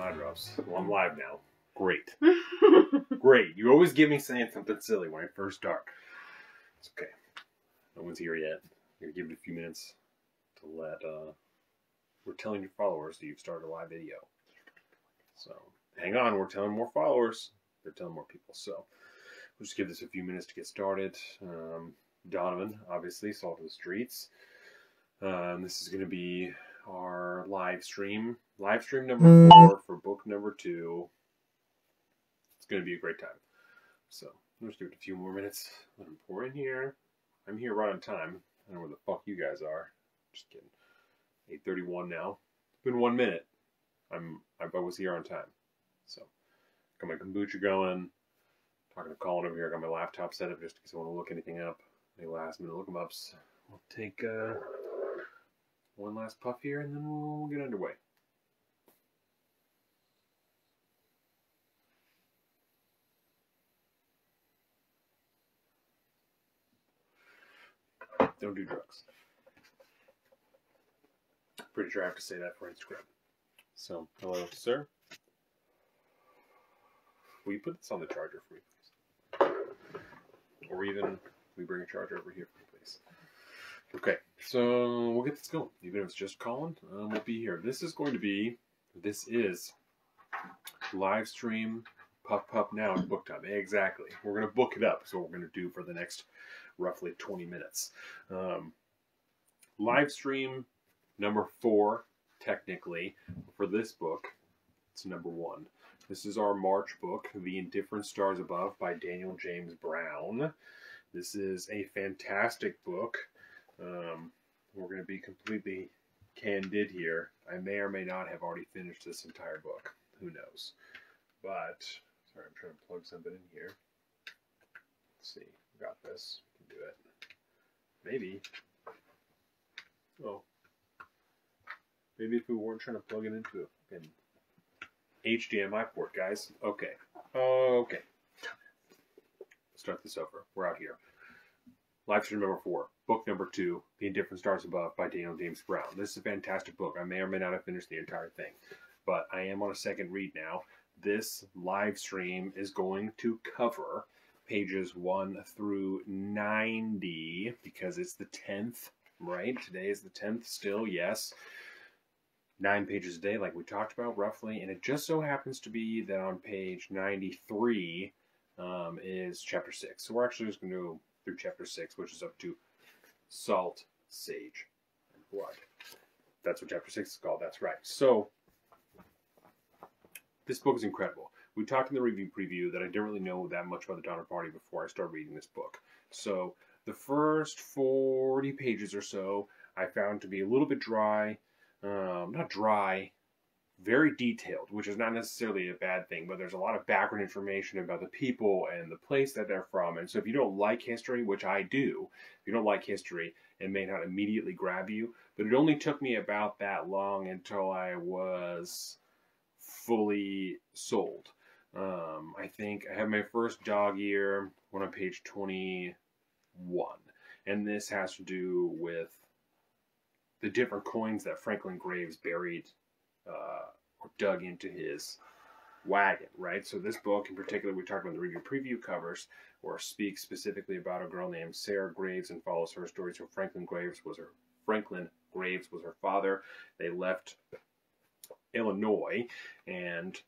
eye drops. Well, I'm live now. Great. Great. You always give me saying something silly when I first start. It's okay. No one's here yet. I'm going to give it a few minutes to let, we're telling your followers that you've started a live video. So, hang on. We're telling more followers. They're telling more people. So, we'll just give this a few minutes to get started. Donovan, obviously, Salt of the Streets. This is going to be our live stream. Live stream number 4 for book number 2. It's going to be a great time. So, let's give it a few more minutes. Let him pour in here. I'm here right on time. I don't know where the fuck you guys are. Just kidding. 8:31 now. It's been 1 minute. I was here on time. So, got my kombucha going. Talking to Colin over here. I got my laptop set up just in case I want to look anything up. Any last minute look 'em ups. We'll take one last puff here and then we'll get underway. Don't do drugs. Pretty sure I have to say that for Instagram. So, hello, sir. Will you put this on the charger for me, please? Or even, we bring a charger over here for me, please. Okay, so we'll get this going. Even if it's just Colin, we'll be here. This is live stream Puff Puff Now at book time. Exactly. We're going to book it up. So what we're going to do for the next roughly 20 minutes. Live stream number 4, technically, for this book. It's number 1. This is our March book, The Indifferent Stars Above by Daniel James Brown. This is a fantastic book. We're going to be completely candid here. I may or may not have already finished this entire book. Who knows? But, sorry, I'm trying to plug something in here. Let's see. Got this. Can do it. Maybe. Oh. Maybe if we weren't trying to plug it into a fucking HDMI port, guys. Okay. Okay. Start this over. We're out here. Live stream number 4. Book number 2. The Indifferent Stars Above by Daniel James Brown. This is a fantastic book. I may or may not have finished the entire thing. But I am on a second read now. This live stream is going to cover pages 1 through 90 because it's the 10th, right? Today is the 10th still, yes. 9 pages a day like we talked about roughly. And it just so happens to be that on page 93 is chapter 6. So we're actually just going to go through chapter 6, which is up to Salt, Sage, and Blood. That's what chapter 6 is called. That's right. So this book is incredible. We talked in the review preview that I didn't really know that much about the Donner Party before I started reading this book. So the first 40 pages or so I found to be a little bit dry. Not dry, very detailed, which is not necessarily a bad thing, but there's a lot of background information about the people and the place that they're from. And so if you don't like history, which I do, if you don't like history, it may not immediately grab you. But it only took me about that long until I was fully sold. I think I have my first dog ear on page 21. And this has to do with the different coins that Franklin Graves buried or dug into his wagon, right? So this book in particular, we talked about the review preview covers, or speaks specifically about a girl named Sarah Graves and follows her story. So Franklin Graves was her father. They left Illinois, and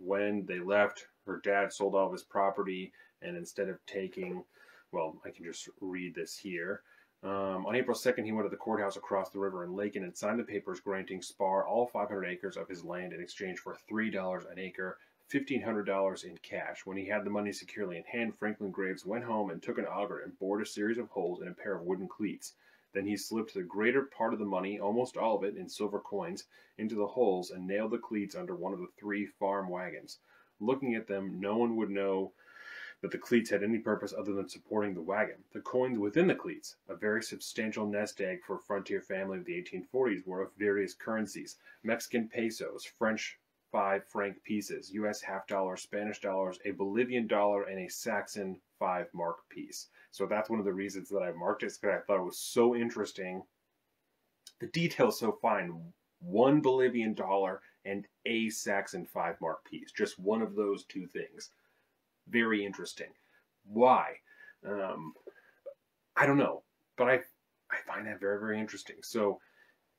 when they left, her dad sold all of his property, and instead of taking, well, I can just read this here. On April 2nd, he went to the courthouse across the river in Lakin and signed the papers granting Spar all 500 acres of his land in exchange for $3 an acre, $1,500 in cash. When he had the money securely in hand, Franklin Graves went home and took an auger and bored a series of holes in a pair of wooden cleats. Then he slipped the greater part of the money, almost all of it in silver coins, into the holes and nailed the cleats under one of the 3 farm wagons. Looking at them, no one would know that the cleats had any purpose other than supporting the wagon. The coins within the cleats, a very substantial nest egg for a frontier family of the 1840s, were of various currencies: Mexican pesos, French 5-franc pieces, U.S. half-dollars, Spanish dollars, a Bolivian dollar, and a Saxon 5-mark piece. So that's one of the reasons that I marked it, because I thought it was so interesting. The detail's so fine. 1 Bolivian dollar and a Saxon 5-mark piece. Just one of those two things. Very interesting. Why? I don't know, but I find that very, very interesting. So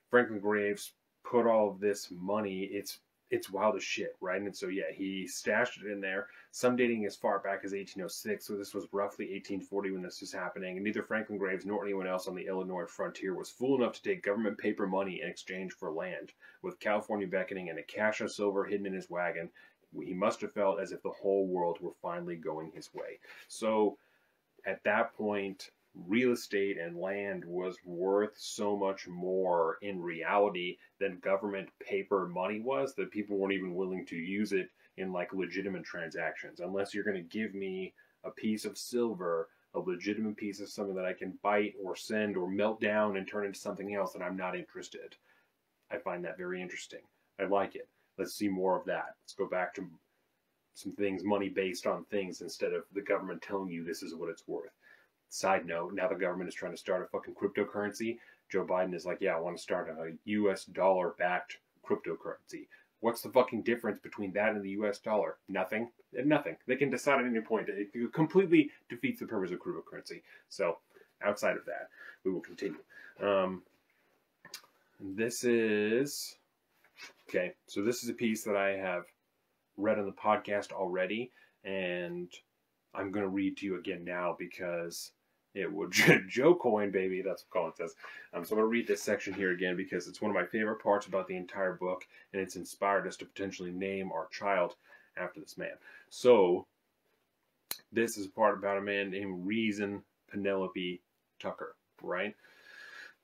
Franklin Graves put all of this money, it's wild as shit, right? And so, yeah, he stashed it in there, some dating as far back as 1806, so this was roughly 1840 when this was happening, and neither Franklin Graves nor anyone else on the Illinois frontier was fool enough to take government paper money in exchange for land. With California beckoning and a cache of silver hidden in his wagon, he must have felt as if the whole world were finally going his way. So, at that point, real estate and land was worth so much more in reality than government paper money was, that people weren't even willing to use it in like legitimate transactions. Unless you're going to give me a piece of silver, a legitimate piece of something that I can bite or send or melt down and turn into something else, then I'm not interested. I find that very interesting. I like it. Let's see more of that. Let's go back to some things, money based on things, instead of the government telling you this is what it's worth. Side note, now the government is trying to start a fucking cryptocurrency. Joe Biden is like, yeah, I want to start a US dollar-backed cryptocurrency. What's the fucking difference between that and the US dollar? Nothing. Nothing. They can decide at any point. It completely defeats the purpose of cryptocurrency. So, outside of that, we will continue. This is... Okay, so this is a piece that I have read on the podcast already, and I'm going to read to you again now because it would Joe Coin, baby, that's what Colin says. So I'm going to read this section here again because it's one of my favorite parts about the entire book, and it's inspired us to potentially name our child after this man. So this is a part about a man named Reason Penelope Tucker, right?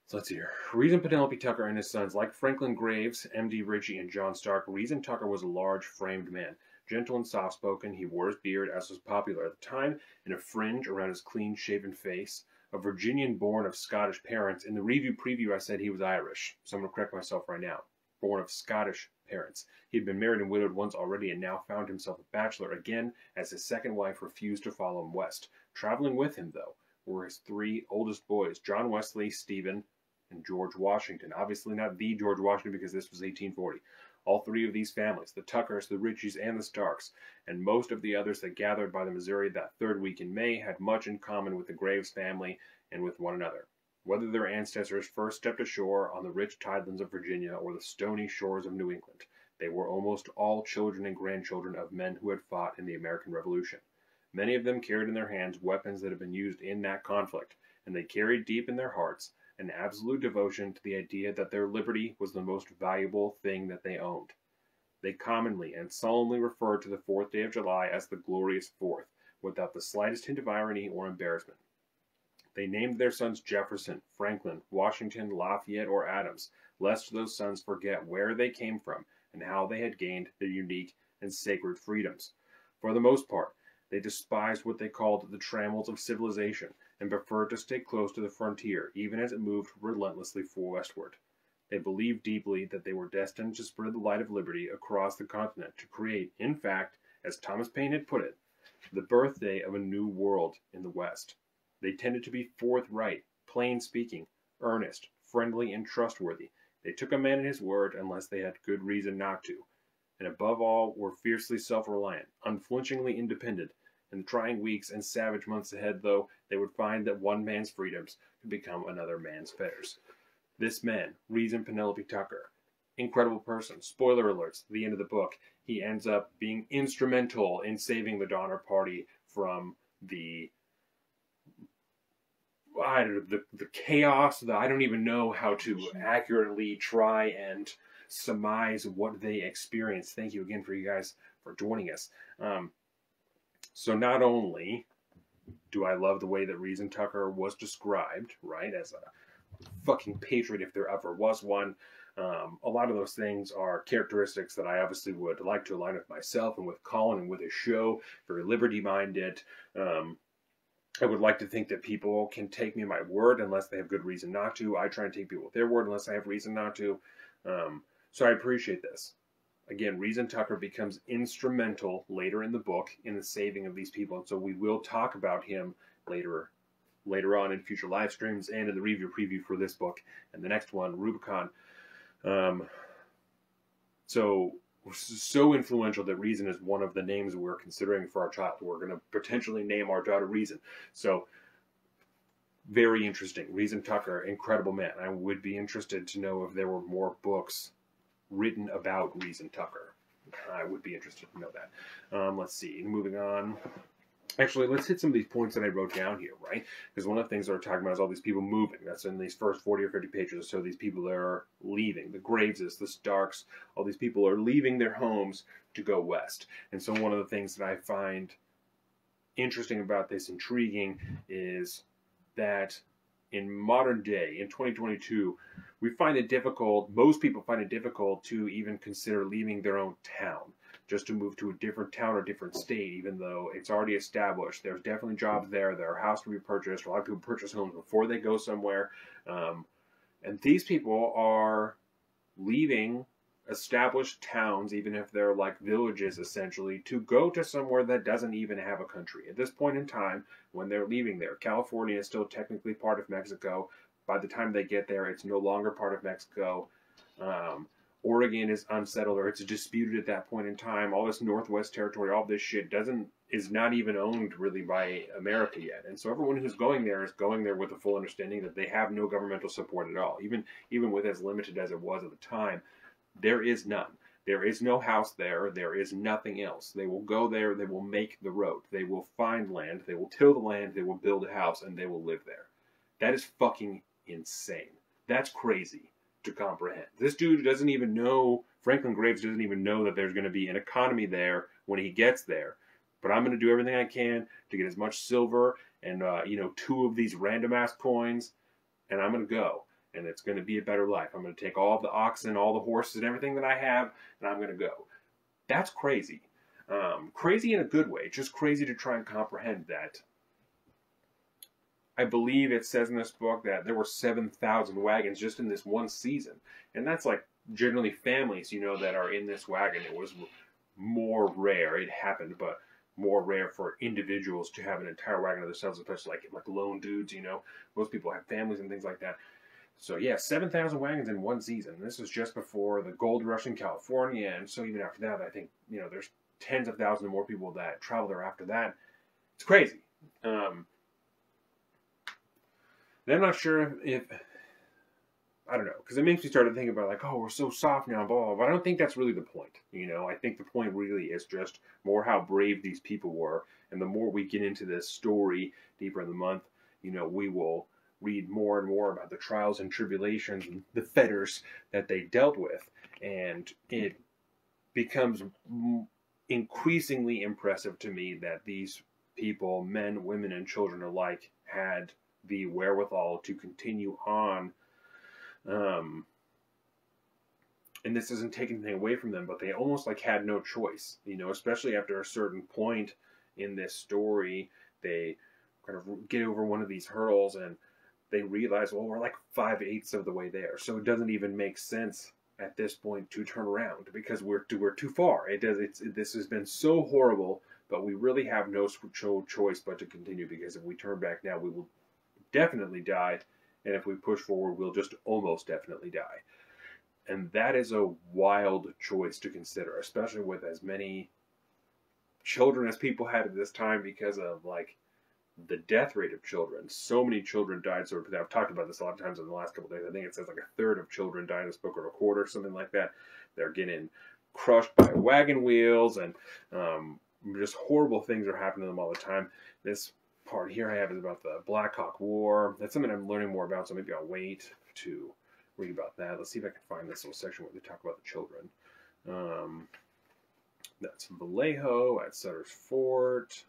So let's see here. Reason Penelope Tucker and his sons, like Franklin Graves, M.D. Ritchie, and John Stark, Reason Tucker was a large, framed man. Gentle and soft-spoken, he wore his beard, as was popular at the time, and a fringe around his clean-shaven face. A Virginian born of Scottish parents. In the review preview, I said he was Irish, so I'm going to correct myself right now. Born of Scottish parents. He had been married and widowed once already and now found himself a bachelor again as his second wife refused to follow him west. Traveling with him, though, were his three oldest boys, John Wesley, Stephen, and George Washington. Obviously not the George Washington because this was 1840. All three of these families, the Tuckers, the Ritchies, and the Starks, and most of the others that gathered by the Missouri that third week in May, had much in common with the Graves family and with one another. Whether their ancestors first stepped ashore on the rich tidelands of Virginia or the stony shores of New England, they were almost all children and grandchildren of men who had fought in the American Revolution. Many of them carried in their hands weapons that had been used in that conflict, and they carried deep in their hearts an absolute devotion to the idea that their liberty was the most valuable thing that they owned. They commonly and solemnly referred to the 4th day of July as the glorious 4th, without the slightest hint of irony or embarrassment. They named their sons Jefferson, Franklin, Washington, Lafayette, or Adams, lest those sons forget where they came from and how they had gained their unique and sacred freedoms. For the most part, they despised what they called the trammels of civilization, and preferred to stay close to the frontier, even as it moved relentlessly westward. They believed deeply that they were destined to spread the light of liberty across the continent, to create, in fact, as Thomas Paine had put it, the birthday of a new world in the West. They tended to be forthright, plain-speaking, earnest, friendly, and trustworthy. They took a man at his word unless they had good reason not to, and above all were fiercely self-reliant, unflinchingly independent. In the trying weeks and savage months ahead, though, they would find that one man's freedoms could become another man's fetters. This man, Reason Penelope Tucker, incredible person. Spoiler alerts, at the end of the book, he ends up being instrumental in saving the Donner Party from the chaos. I don't even know how to accurately try and surmise what they experienced. Thank you again for you guys for joining us. So not only do I love the way that Reason Tucker was described, right, as a fucking patriot if there ever was one, a lot of those things are characteristics that I obviously would like to align with myself and with Colin and with his show, very liberty-minded. I would like to think that people can take me at my word unless they have good reason not to. I try and take people at their word unless I have reason not to. So I appreciate this. Again, Reason Tucker becomes instrumental later in the book in the saving of these people, and so we will talk about him later on in future live streams and in the review preview for this book and the next one, Rubicon. So influential that Reason is one of the names we're considering for our child. We're going to potentially name our daughter Reason. So very interesting. Reason Tucker, incredible man. I would be interested to know if there were more books written about Reason Tucker. I would be interested to know that. Let's see. Moving on. Actually, let's hit some of these points that I wrote down here, right? Because one of the things that we're talking about is all these people moving. That's in these first 40 or 50 pages. So these people that are leaving. The Graveses, the Starks, all these people are leaving their homes to go west. And so one of the things that I find interesting about this, intriguing, is that in modern day, in 2022, we find it difficult, most people find it difficult to even consider leaving their own town, just to move to a different town or different state, even though it's already established. There's definitely jobs there. There are houses to be purchased. A lot of people purchase homes before they go somewhere. And these people are leaving established towns, even if they're like villages essentially, to go to somewhere that doesn't even have a country. At this point in time, when they're leaving there, California is still technically part of Mexico. By the time they get there, it's no longer part of Mexico. Oregon is unsettled, or it's disputed at that point in time. All this Northwest territory, all this shit is not even owned really by America yet. And so everyone who's going there is going there with the full understanding that they have no governmental support at all. Even with as limited as it was at the time, there is none. There is no house there. There is nothing else. They will go there. They will make the road. They will find land. They will till the land. They will build a house, and they will live there. That is fucking insane. That's crazy to comprehend. This dude doesn't even know, Franklin Graves doesn't even know that there's going to be an economy there when he gets there. But I'm going to do everything I can to get as much silver and, 2 of these random ass coins, and I'm going to go. And it's going to be a better life. I'm going to take all the oxen, all the horses, and everything that I have, and I'm going to go. That's crazy. Crazy in a good way. Just crazy to try and comprehend that. I believe it says in this book that there were 7,000 wagons just in this one season. And that's like generally families, that are in this wagon. It was more rare. It happened, but more rare for individuals to have an entire wagon of themselves, especially like lone dudes, Most people have families and things like that. So yeah, 7,000 wagons in one season. This was just before the gold rush in California. And so even after that, I think, there's tens of thousands of more people that travel there after that. It's crazy. And I'm not sure if I don't know, because it makes me start to think about like, oh, we're so soft now, blah, blah, blah. But I don't think that's really the point. I think the point really is just more how brave these people were. And the more we get into this story deeper in the month, we will read more and more about the trials and tribulations and the fetters that they dealt with. And it becomes increasingly impressive to me that these people, men, women, and children alike, had the wherewithal to continue on. And this isn't taking anything away from them, but they almost like had no choice, especially after a certain point in this story, they kind of get over one of these hurdles and they realize, well, we're like 5/8 of the way there. So it doesn't even make sense at this point to turn around because we're too far. This has been so horrible, but we really have no choice but to continue, because if we turn back now, we will definitely die. And if we push forward, we'll just almost definitely die. And that is a wild choice to consider, especially with as many children as people had at this time, because of like the death rate of children. So many children died. So I've talked about this a lot of times in the last couple of days. I think it says like 1/3 of children die in this book, or 1/4, something like that. They're getting crushed by wagon wheels, and just horrible things are happening to them all the time. This part here I have is about the Black Hawk War. That's something I'm learning more about, so maybe I'll wait to read about that. Let's see if I can find this little section where they talk about the children. That's Vallejo at Sutter's Fort.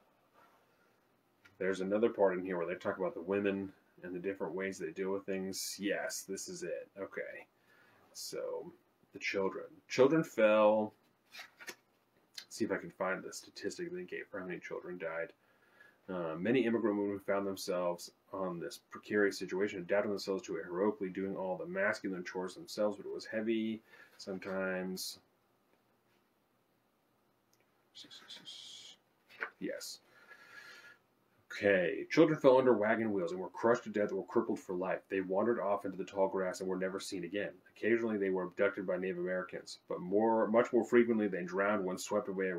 There's another part in here where they talk about the women and the different ways they deal with things. Yes, this is it. Okay. So, the children. Children fell. Let's see if I can find the statistic they gave for how many children died. Many immigrant women found themselves on this precarious situation, adapting themselves to it heroically, doing all the masculine chores themselves, but it was heavy sometimes. Yes. Okay. Children fell under wagon wheels and were crushed to death or crippled for life. They wandered off into the tall grass and were never seen again. Occasionally they were abducted by Native Americans, but much more frequently they drowned when swept away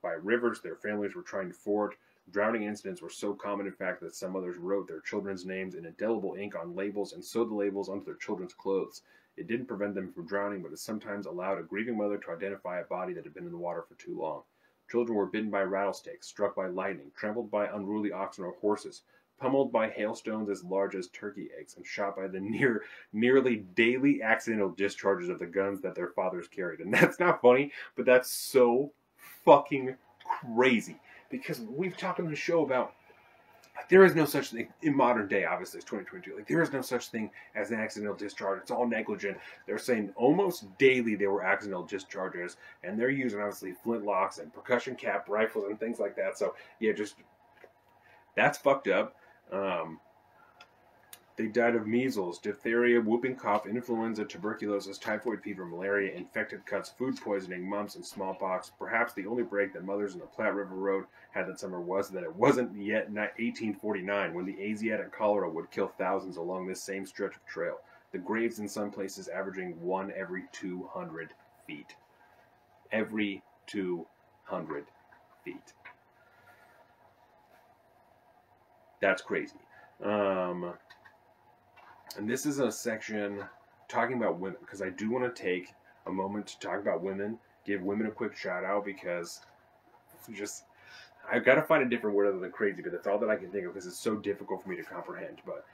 by rivers their families were trying to ford. Drowning incidents were so common, in fact, that some mothers wrote their children's names in indelible ink on labels and sewed the labels onto their children's clothes. It didn't prevent them from drowning, but it sometimes allowed a grieving mother to identify a body that had been in the water for too long. Children were bitten by rattlesnakes, struck by lightning, trampled by unruly oxen or horses, pummeled by hailstones as large as turkey eggs, and shot by the nearly daily accidental discharges of the guns that their fathers carried. And that's not funny, but that's so fucking crazy. Because we've talked on the show about, like, there is no such thing in modern day, obviously it's 2022, like there is no such thing as an accidental discharge. It's all negligent. They're saying almost daily there were accidental discharges, and they're using obviously flintlocks and percussion cap rifles and things like that. So yeah, just that's fucked up. They died of measles, diphtheria, whooping cough, influenza, tuberculosis, typhoid fever, malaria, infected cuts, food poisoning, mumps, and smallpox. Perhaps the only break that mothers in the Platte River Road had that summer was that it wasn't yet 1849 when the Asiatic cholera would kill thousands along this same stretch of trail. The graves in some places averaging one every 200 feet. Every 200 feet. That's crazy. And this is a section talking about women, because I do want to take a moment to talk about women, give women a quick shout out, because I've got to find a different word other than crazy, but that's all that I can think of because it's so difficult for me to comprehend. But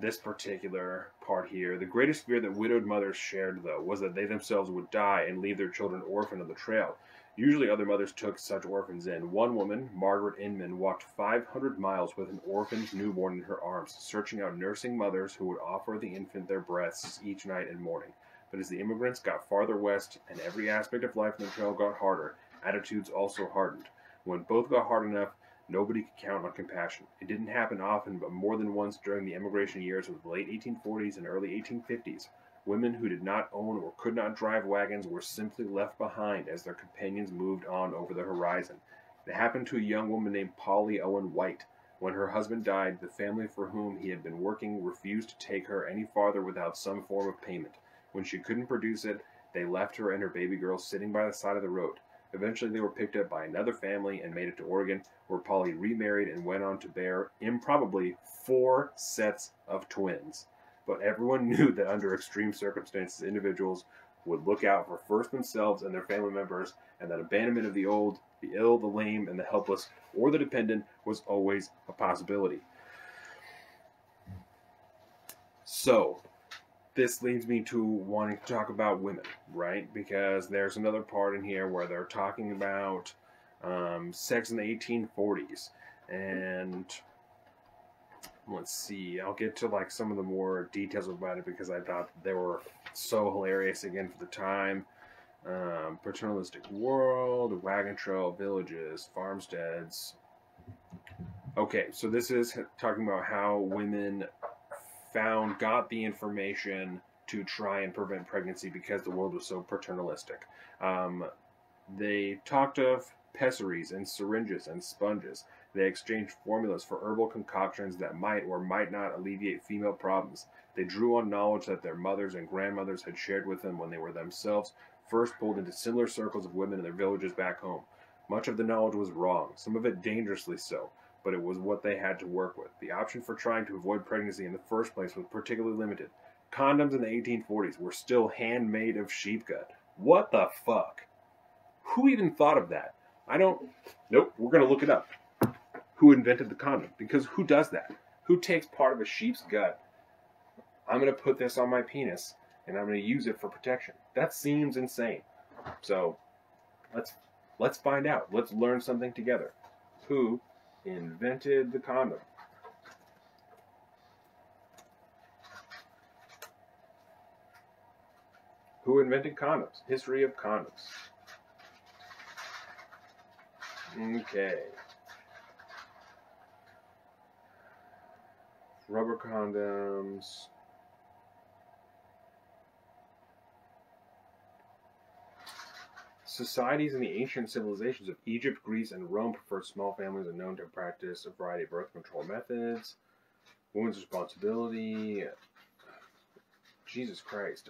this particular part here, the greatest fear that widowed mothers shared, though, was that they themselves would die and leave their children orphaned on the trail. Usually other mothers took such orphans in. One woman, Margaret Inman, walked 500 miles with an orphaned newborn in her arms, searching out nursing mothers who would offer the infant their breasts each night and morning. But as the immigrants got farther west and every aspect of life on the trail got harder, attitudes also hardened. When both got hard enough, nobody could count on compassion. It didn't happen often, but more than once during the immigration years of the late 1840s and early 1850s. Women who did not own or could not drive wagons were simply left behind as their companions moved on over the horizon. It happened to a young woman named Polly Owen White. When her husband died, the family for whom he had been working refused to take her any farther without some form of payment. When she couldn't produce it, they left her and her baby girl sitting by the side of the road. Eventually they were picked up by another family and made it to Oregon, where Polly remarried and went on to bear, improbably, 4 sets of twins. But everyone knew that under extreme circumstances, individuals would look out for first themselves and their family members, and that abandonment of the old, the ill, the lame, and the helpless, or the dependent, was always a possibility. So, this leads me to wanting to talk about women, right? Because there's another part in here where they're talking about sex in the 1840s, and let's see, I'll get to like some of the more details about it because I thought they were so hilarious again for the time. Paternalistic world, wagon trail, villages, farmsteads. Okay, so this is talking about how women got the information to try and prevent pregnancy because the world was so paternalistic. They talked of pessaries and syringes and sponges. They exchanged formulas for herbal concoctions that might or might not alleviate female problems. They drew on knowledge that their mothers and grandmothers had shared with them when they were themselves first pulled into similar circles of women in their villages back home. Much of the knowledge was wrong, some of it dangerously so, but it was what they had to work with. The option for trying to avoid pregnancy in the first place was particularly limited. Condoms in the 1840s were still handmade of sheep gut. What the fuck? Who even thought of that? Nope, we're going to look it up. Who invented the condom? Because who does that? Who takes part of a sheep's gut? I'm going to put this on my penis, and I'm going to use it for protection. That seems insane. So, let's find out. Let's learn something together. Who invented the condom? Who invented condoms? History of condoms. Okay. Rubber condoms. Societies in the ancient civilizations of Egypt, Greece, and Rome preferred small families and known to practice a variety of birth control methods. Women's responsibility. Jesus Christ.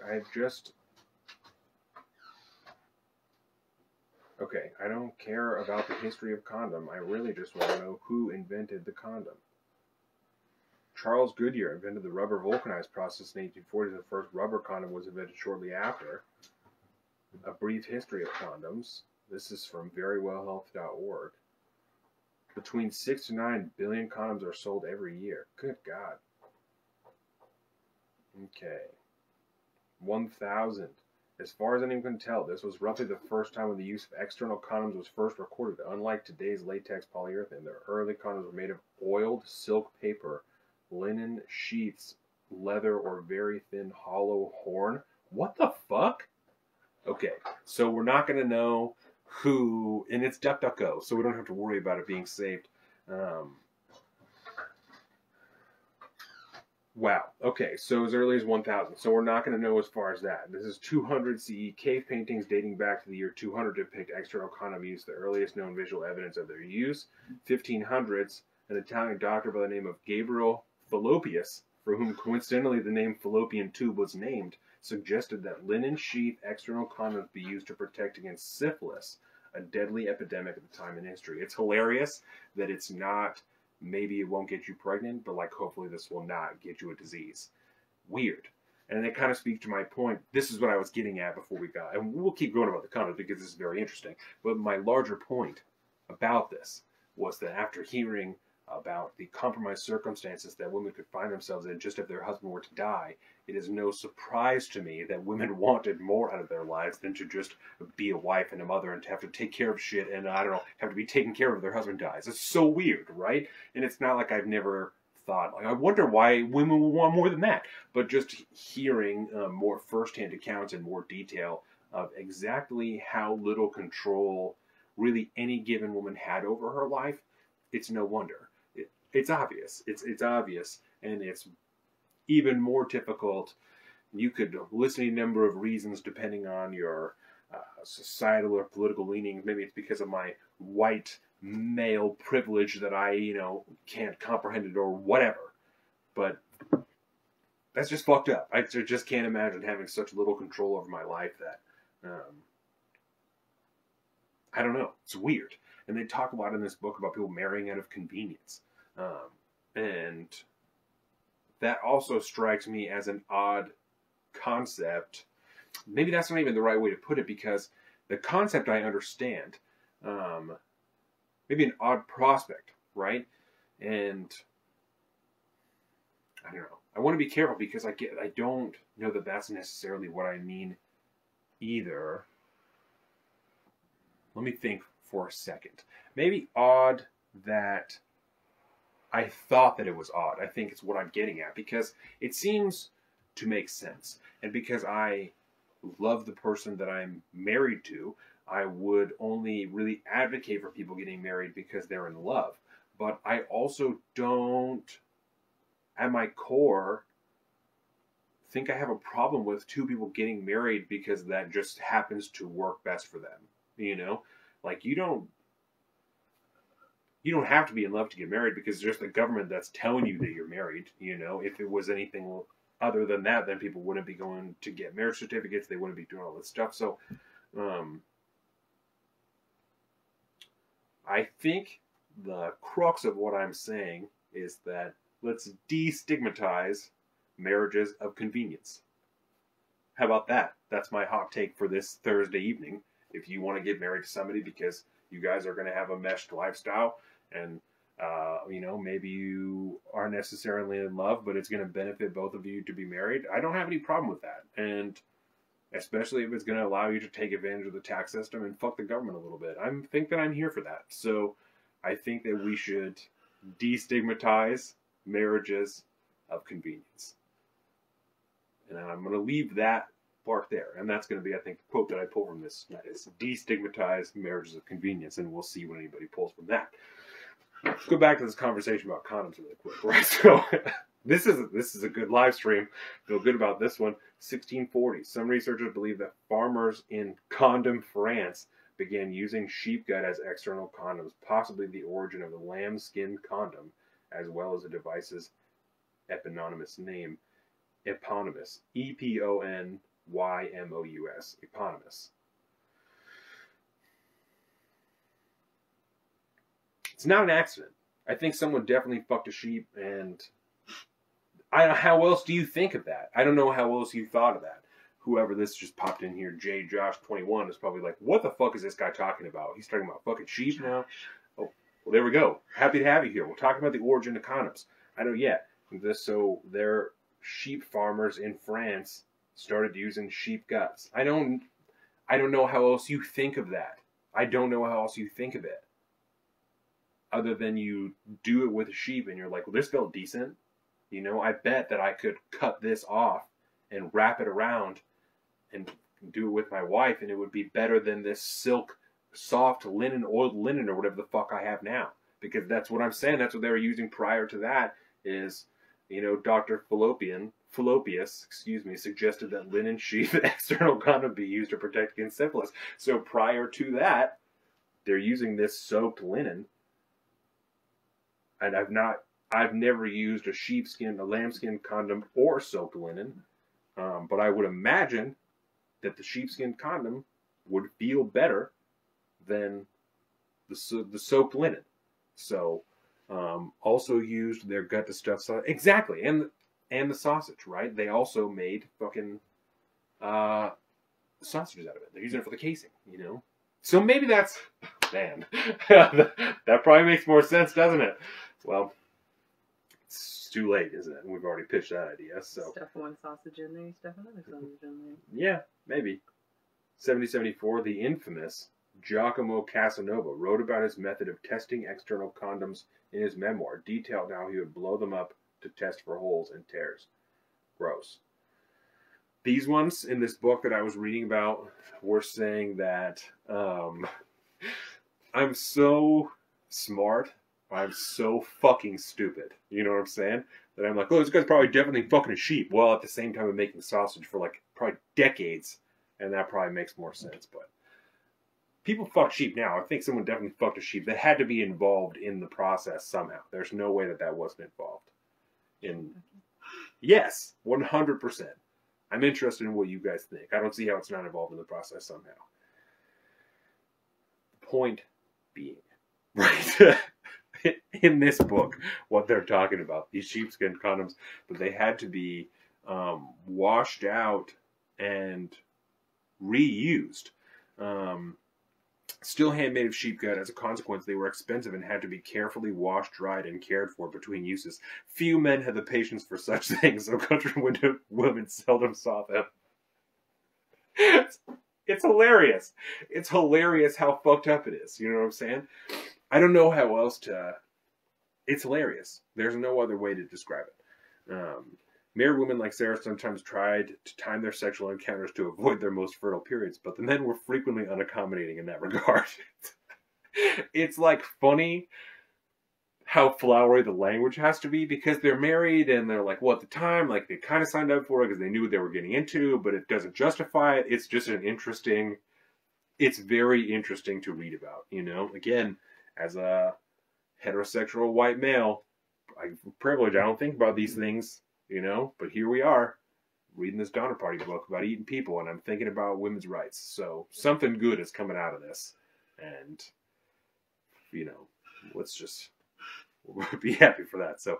Okay, I don't care about the history of condom. I really just want to know who invented the condom. Charles Goodyear invented the rubber vulcanized process in 1840. The first rubber condom was invented shortly after. A brief history of condoms. This is from verywellhealth.org. Between 6 to 9 billion condoms are sold every year. Good God. Okay. 1,000. As far as anyone can tell, this was roughly the first time when the use of external condoms was first recorded. Unlike today's latex polyurethane, the early condoms were made of oiled silk paper, linen sheaths, leather, or very thin hollow horn. What the fuck? Okay, so we're not going to know who, and it's DuckDuckGo, so we don't have to worry about it being saved. Wow, okay, so as early as 1000, so we're not going to know as far as that. This is 200 CE. Cave paintings dating back to the year 200 depict external condom use, the earliest known visual evidence of their use. 1500s, an Italian doctor by the name of Gabriel Fallopius, for whom coincidentally the name fallopian tube was named, suggested that linen sheath external condoms be used to protect against syphilis, a deadly epidemic at the time in history. It's hilarious that it's not, maybe it won't get you pregnant, but like hopefully this will not get you a disease. Weird. And it kind of speaks to my point. This is what I was getting at before we got, and we'll keep going about the condoms because this is very interesting. But my larger point about this was that after hearing about the compromised circumstances that women could find themselves in just if their husband were to die, it is no surprise to me that women wanted more out of their lives than to just be a wife and a mother and to have to take care of shit and, I don't know, have to be taken care of if their husband dies. It's so weird, right? And it's not like I've never thought, like, I wonder why women will want more than that. But just hearing more firsthand accounts in more detail of exactly how little control really any given woman had over her life, it's no wonder. It's obvious. It's obvious, and it's even more difficult. You could list any number of reasons depending on your societal or political leanings. Maybe it's because of my white male privilege that I, can't comprehend it or whatever. But that's just fucked up. I just can't imagine having such little control over my life that, I don't know. It's weird. And they talk a lot in this book about people marrying out of convenience. And that also strikes me as an odd concept. Maybe that's not even the right way to put it, because the concept I understand. Maybe an odd prospect, right? And I don't know. I want to be careful because I don't know that that's necessarily what I mean either. Let me think for a second. Maybe odd that I thought that it was odd. I think it's what I'm getting at, because it seems to make sense. And because I love the person that I'm married to, I would only really advocate for people getting married because they're in love. But I also don't, at my core, think I have a problem with two people getting married because that just happens to work best for them. Like you don't have to be in love to get married because it's just the government that's telling you that you're married. If it was anything other than that, then people wouldn't be going to get marriage certificates. They wouldn't be doing all this stuff. So, I think the crux of what I'm saying is that let's destigmatize marriages of convenience. How about that? That's my hot take for this Thursday evening. If you want to get married to somebody because you guys are going to have a meshed lifestyle and, maybe you aren't necessarily in love, but it's going to benefit both of you to be married, I don't have any problem with that. And especially if it's going to allow you to take advantage of the tax system and fuck the government a little bit. I think that I'm here for that. So I think that we should destigmatize marriages of convenience. And I'm going to leave that part there. And that's going to be, I think, the quote that I pull from this. That is, destigmatize marriages of convenience. And we'll see what anybody pulls from that. Let's go back to this conversation about condoms really quick. Right? So This is a good live stream. Feel good about this one. 1640. Some researchers believe that farmers in condom France began using sheep gut as external condoms, possibly the origin of the lambskin condom, as well as the device's eponymous name. Eponymous. Eponymous. Eponymous. It's not an accident. I think someone definitely fucked a sheep, and how else do you think of that? I don't know how else you thought of that. Whoever this just popped in here, JJosh21, is probably like, what the fuck is this guy talking about? He's talking about fucking sheep now? Oh, well, there we go. Happy to have you here. We're talking about the origin of condoms. I know, yeah. So their sheep farmers in France started using sheep guts. I don't know how else you think of that. I don't know how else you think of it. Other than you do it with a sheep and you're like, well, this felt decent. You know, I bet that I could cut this off and wrap it around and do it with my wife, and it would be better than this silk, soft linen, oiled linen, or whatever the fuck I have now. Because that's what I'm saying. That's what they were using prior to that is, you know, Dr. Fallopius, suggested that linen sheath external condom be used to protect against syphilis. So prior to that, they're using this soaked linen. And I've never used a lambskin condom or soaked linen, but I would imagine that the sheepskin condom would feel better than the soaked linen. So, also used their gut to stuff sausage. Exactly, and the sausage, right? They also made fucking sausages out of it. They're using it for the casing, you know? So maybe that's... Man, that probably makes more sense, doesn't it? Well, it's too late, isn't it? We've already pitched that idea, so... Stuff one sausage in there, stuff another sausage in there. Yeah, maybe. 7074, the infamous Giacomo Casanova wrote about his method of testing external condoms in his memoir, detailed how he would blow them up to test for holes and tears. Gross. These ones in this book that I was reading about were saying that I'm so smart, I'm so fucking stupid. You know what I'm saying? That I'm like, oh, this guy's probably definitely fucking a sheep. Well, at the same time, I'm making sausage for like probably decades, and that probably makes more sense. But people fuck sheep now. I think someone definitely fucked a sheep. They had to be involved in the process somehow. There's no way that that wasn't involved. Yes, 100%. I'm interested in what you guys think. I don't see how it's not involved in the process somehow. Point being, right? In this book, what they're talking about, these sheepskin condoms, but they had to be washed out and reused. Still handmade of sheep gut. As a consequence, they were expensive and had to be carefully washed, dried, and cared for between uses. Few men had the patience for such things, so country women seldom saw them. It's hilarious. It's hilarious how fucked up it is. You know what I'm saying? I don't know how else to... It's hilarious. There's no other way to describe it. Married women like Sarah sometimes tried to time their sexual encounters to avoid their most fertile periods, but the men were frequently unaccommodating in that regard. It's like funny how flowery the language has to be because they're married and they're like, well, at the time, like they kind of signed up for it because they knew what they were getting into, but it doesn't justify it. It's just it's very interesting to read about, you know? Again, as a heterosexual white male, I'm privileged. I don't think about these things, you know, but here we are reading this Donner Party book about eating people, and I'm thinking about women's rights. So something good is coming out of this, and you know, let's just be happy for that. So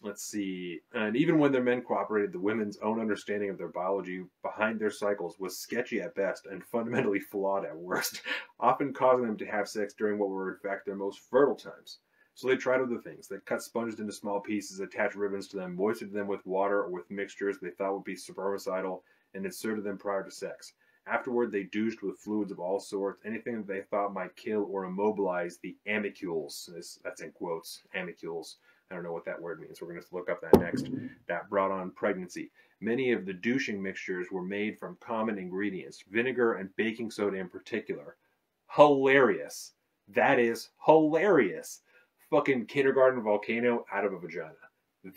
let's see. And even when their men cooperated, the women's own understanding of their biology behind their cycles was sketchy at best and fundamentally flawed at worst, often causing them to have sex during what were in fact their most fertile times. So they tried other things. They cut sponges into small pieces, attached ribbons to them, moistened them with water or with mixtures they thought would be spermicidal, and inserted them prior to sex. Afterward, they douched with fluids of all sorts, anything that they thought might kill or immobilize the animalcules. That's in quotes, animalcules. I don't know what that word means. We're going to look up that next. That brought on pregnancy. Many of the douching mixtures were made from common ingredients, vinegar and baking soda in particular. Hilarious. That is hilarious. fucking kindergarten volcano out of a vagina.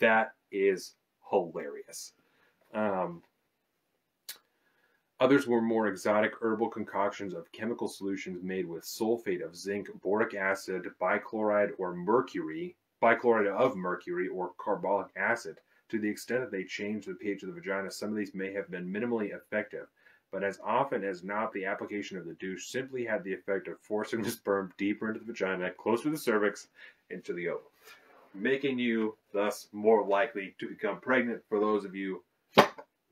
That is hilarious. Others were more exotic herbal concoctions of chemical solutions made with sulfate of zinc, boric acid, bichloride of mercury, or carbolic acid. To the extent that they changed the pH of the vagina, some of these may have been minimally effective, but as often as not, the application of the douche simply had the effect of forcing the sperm deeper into the vagina, closer to the cervix, into the ovum, making you thus more likely to become pregnant. For those of you who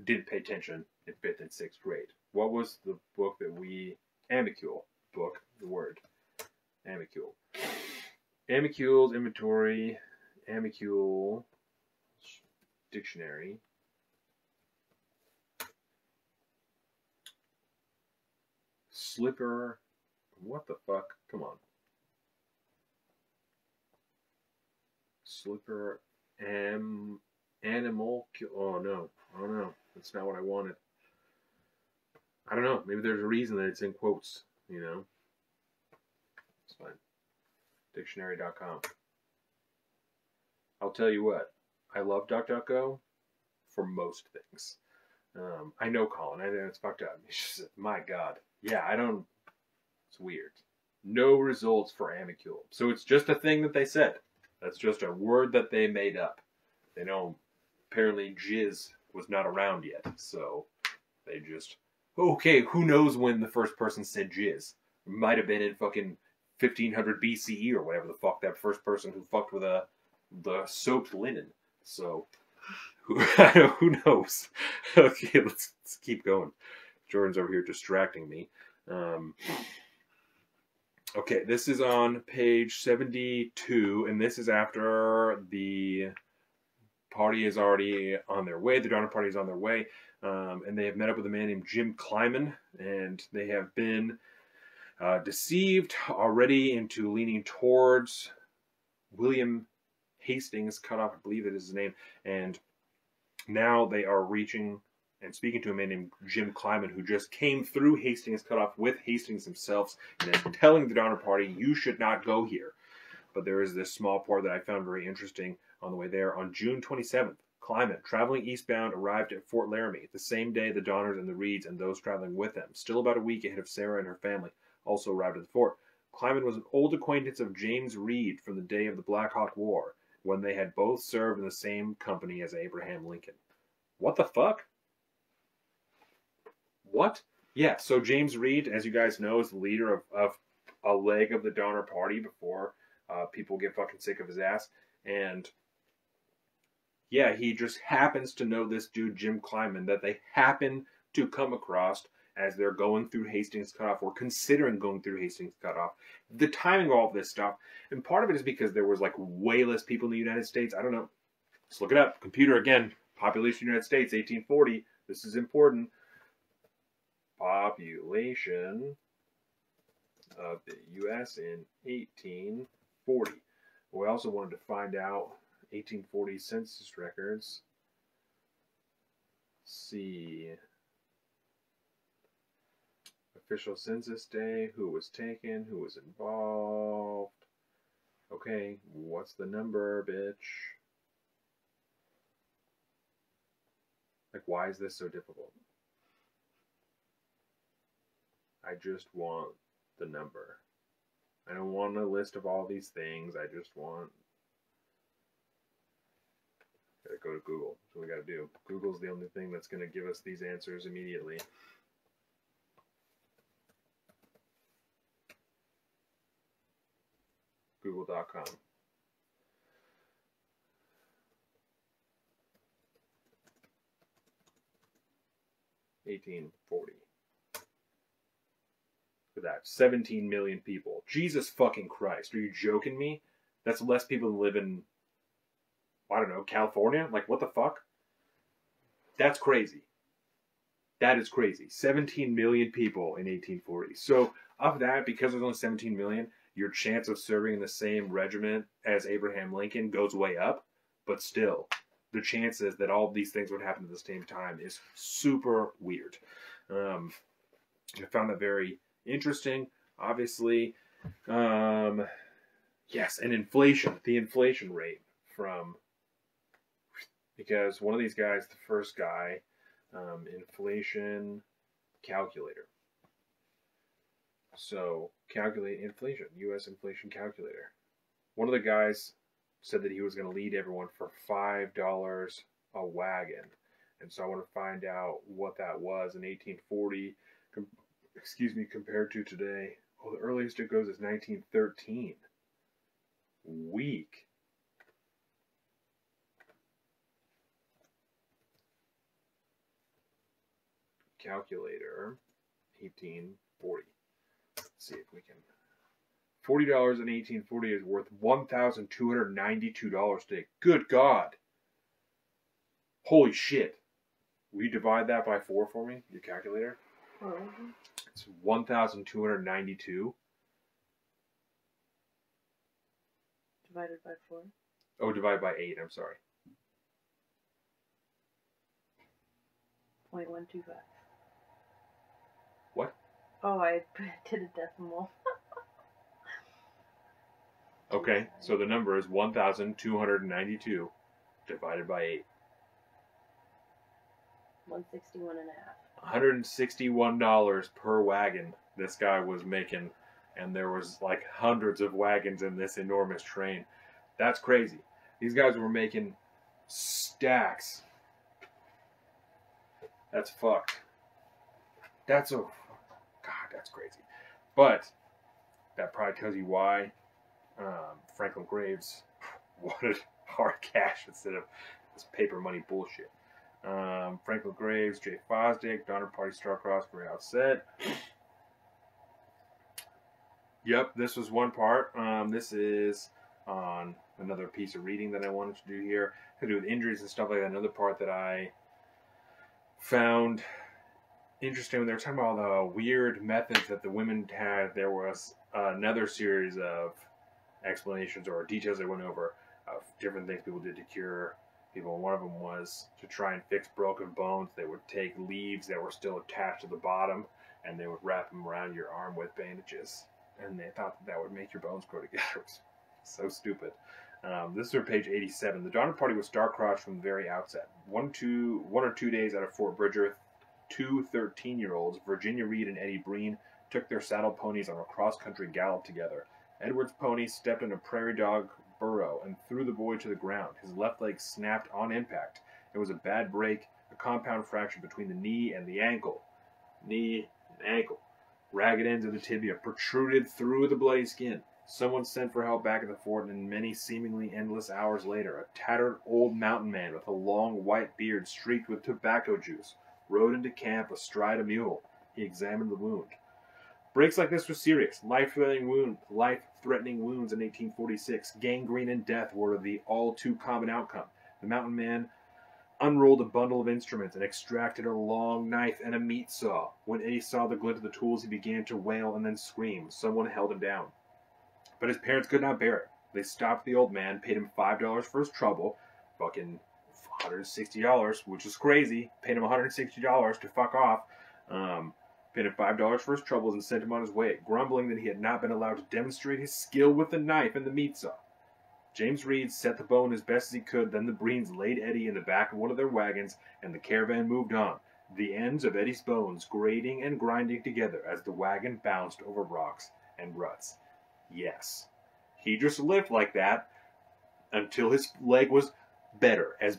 didn't pay attention in 5th and 6th grade. What was the book that Amicule book, the word. Amicule. Amicule's inventory, Amicule dictionary. Slipper, what the fuck? Come on. Slipper, animal, oh no, that's not what I wanted. I don't know, maybe there's a reason that it's in quotes, you know. It's fine. Dictionary.com. I'll tell you what, I love DuckDuckGo for most things. I know Colin, I know it's fucked up. It's just, my God. Yeah, it's weird. No results for Amicule. So it's just a thing that they said. That's just a word that they made up. They know apparently jizz was not around yet, so they just, okay, who knows when the first person said jizz? It might have been in fucking 1500 BCE or whatever the fuck, that first person who fucked with the soaked linen. So, who knows? Okay, let's keep going. Jordan's over here distracting me. Okay, this is on page 72, and this is after the party is already on their way. The Donner Party is on their way, and they have met up with a man named Jim Kleiman, and they have been deceived already into leaning towards William Hastings Cutoff, I believe that is his name, and now they are reaching and speaking to a man named Jim Kleiman, who just came through Hastings Cutoff with Hastings himself, and is telling the Donner Party, you should not go here. But there is this small part that I found very interesting on the way there. On June 27th, Kleiman, traveling eastbound, arrived at Fort Laramie. The same day, the Donners and the Reeds and those traveling with them, still about a week ahead of Sarah and her family, also arrived at the fort. Kleiman was an old acquaintance of James Reed from the day of the Black Hawk War, when they had both served in the same company as Abraham Lincoln. What the fuck? What? Yeah, so James Reed, as you guys know, is the leader of a leg of the Donner Party before people get fucking sick of his ass. And yeah, he just happens to know this dude, Jim Kleiman, that they happen to come across as they're going through Hastings Cutoff, or considering going through Hastings Cutoff. The timing of all of this stuff, and part of it is because there was like way less people in the United States. I don't know. Let's look it up. Computer again. Population United States, 1840. This is important. Population of the U.S. in 1840. We also wanted to find out 1840 census records. Let's see. Official census day, who was taken, who was involved. Okay, what's the number, bitch? Like, why is this so difficult? I just want the number. I don't want a list of all these things. I just want... Gotta go to Google. That's what we gotta do. Google's the only thing that's gonna give us these answers immediately. Google.com. $18.40. Look at that. 17 million people. Jesus fucking Christ. Are you joking me? That's less people than live in, I don't know, California? Like, what the fuck? That's crazy. That is crazy. 17 million people in 1840. So, of that, because there's only 17 million, your chance of serving in the same regiment as Abraham Lincoln goes way up. But still, the chances that all of these things would happen at the same time is super weird. I found that very interesting. Obviously, yeah, Yes, and inflation. The inflation rate from... Because one of these guys, the first guy, inflation calculator. So, calculate inflation, U.S. inflation calculator. One of the guys said that he was going to lead everyone for $5 a wagon. And so I want to find out what that was in 1840, compared to today. Oh, the earliest it goes is 1913. Weak. Calculator, 1840. Let's see if we can. $40 in 1840 is worth $1,292 today. Good God. Holy shit. Will you divide that by 4 for me, your calculator? It's 1,292. Divided by 4. Oh, divided by 8, I'm sorry. 0.125. What? Oh, I did a decimal. Okay, so the number is 1,292 divided by 8. 161 and a half. $161 per wagon this guy was making, and there was like hundreds of wagons in this enormous train. That's crazy. These guys were making stacks. That's fucked. That's God, that's crazy. But that probably tells you why Franklin Graves wanted hard cash instead of this paper money bullshit. Franklin Graves, J. Fosdick, Donner Party, Starcross, very outset. Yep, this was one part. This is on another piece of reading that I wanted to do here. To do with injuries and stuff like that. Another part that I found interesting when they were talking about all the weird methods that the women had. There was another series of explanations or details they went over of different things people did to cure people. And one of them was to try and fix broken bones. They would take leaves that were still attached to the bottom and they would wrap them around your arm with bandages. And they thought that would make your bones grow together. It was so stupid. This is on page 87. The Donner Party was star-crossed from the very outset. One or two days out of Fort Bridger, two 13-year-olds, Virginia Reed and Eddie Breen, took their saddle ponies on a cross-country gallop together. Edward's pony stepped in a prairie dog burrow and threw the boy to the ground. His left leg snapped on impact. It was a bad break, a compound fracture between the knee and the ankle. Knee and ankle. Ragged ends of the tibia protruded through the bloody skin. Someone sent for help back at the fort, and many seemingly endless hours later, a tattered old mountain man with a long white beard streaked with tobacco juice rode into camp astride a mule. He examined the wound. Breaks like this were serious. Life-threatening wounds in 1846. Gangrene and death were the all-too-common outcome. The mountain man unrolled a bundle of instruments and extracted a long knife and a meat saw. When Eddie saw the glint of the tools, he began to wail and then scream. Someone held him down. But his parents could not bear it. They stopped the old man, paid him $5 for his trouble, fucking $160, which is crazy. Paid him $160 to fuck off. Paid him $5 for his troubles and sent him on his way, grumbling that he had not been allowed to demonstrate his skill with the knife and the meat saw. James Reed set the bone as best as he could, then the Breens laid Eddie in the back of one of their wagons, and the caravan moved on, the ends of Eddie's bones grating and grinding together as the wagon bounced over rocks and ruts. Yes, he just lived like that until his leg was better as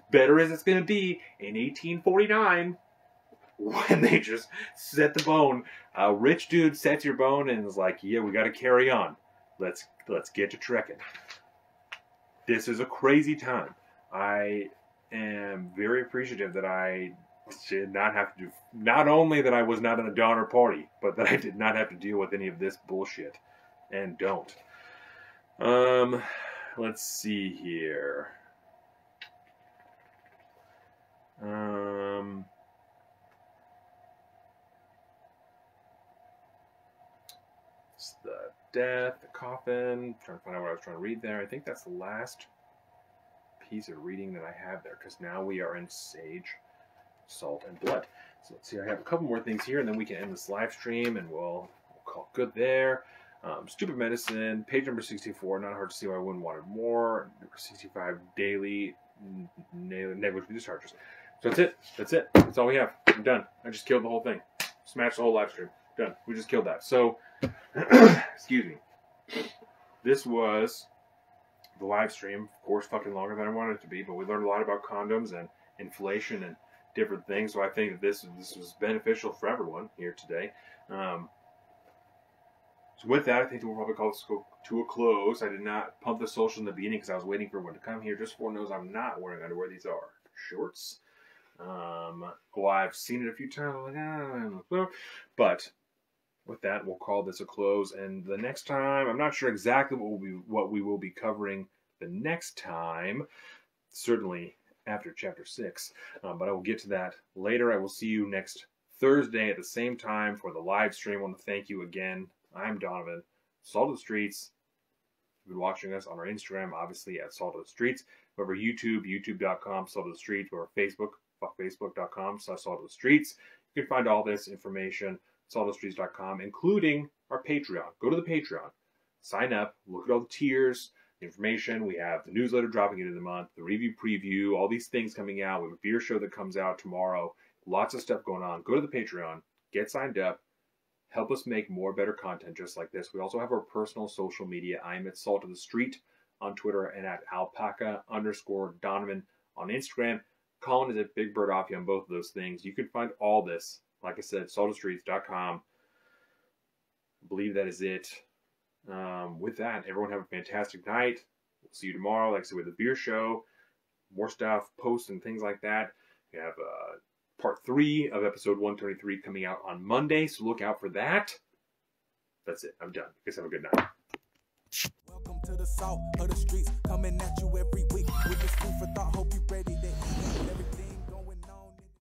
it's going to be in 1849, when they just set the bone. A rich dude sets your bone and is like, yeah, we got to carry on. Let's get to trekking. This is a crazy time. I am very appreciative that I did not have to do, not only that I was not in the Donner Party, but that I did not have to deal with any of this bullshit. And don't. Let's see here. It's the death, the coffin. I'm trying to find out what I was trying to read there. I think that's the last piece of reading that I have there, because now we are in Sage, Salt, and Blood. So let's see, I have a couple more things here, and then we can end this live stream, and we'll call it good there. Stupid Medicine, page number 64, not hard to see why I wouldn't want it more. Number 65, Daily Negligible Discharges. So that's it. That's it. That's all we have. I'm done. I just killed the whole thing. Smashed the whole live stream. Done. We just killed that. So, excuse me. This was the live stream. Of course, fucking longer than I wanted it to be, but we learned a lot about condoms and inflation and different things. So I think that this was beneficial for everyone here today. So with that, I think we'll probably call this to a close. I did not pump the social in the beginning because I was waiting for everyone to come here. Just for knows I'm not wearing underwear. These are shorts. Well, I've seen it a few times. I'm like, but with that, we'll call this a close. And the next time, I'm not sure exactly what we will be covering the next time. Certainly after chapter 6, but I will get to that later. I will see you next Thursday at the same time for the live stream. I want to thank you again. I'm Donovan, Salt of the Streets. You've been watching us on our Instagram, obviously at Salt of the Streets. Over YouTube, youtube.com, Salt of the Streets. Over Facebook, fuckfacebook.com/Salt of the Streets. You can find all this information, saltofthestreets.com, including our Patreon. Go to the Patreon, sign up, look at all the tiers, the information. We have the newsletter dropping into the month, the review preview, all these things coming out. We have a beer show that comes out tomorrow. Lots of stuff going on. Go to the Patreon, get signed up. Help us make more better content just like this. We also have our personal social media. I'm at Salt of the Street on Twitter and at alpaca_Donovan on Instagram. Colin is at Big Bird Offie on both of those things. You can find all this, like I said, saltofthestreets.com. I believe that is it. With that, everyone have a fantastic night. We'll see you tomorrow. Like I said, with the beer show, more stuff, posts, and things like that. We have part 3 of episode 133 coming out on Monday, so look out for that. That's it. I'm done. You guys have a good night. Welcome to the Salt of the Streets, coming at you every week with this food for thought. Hope you ready to eat everything.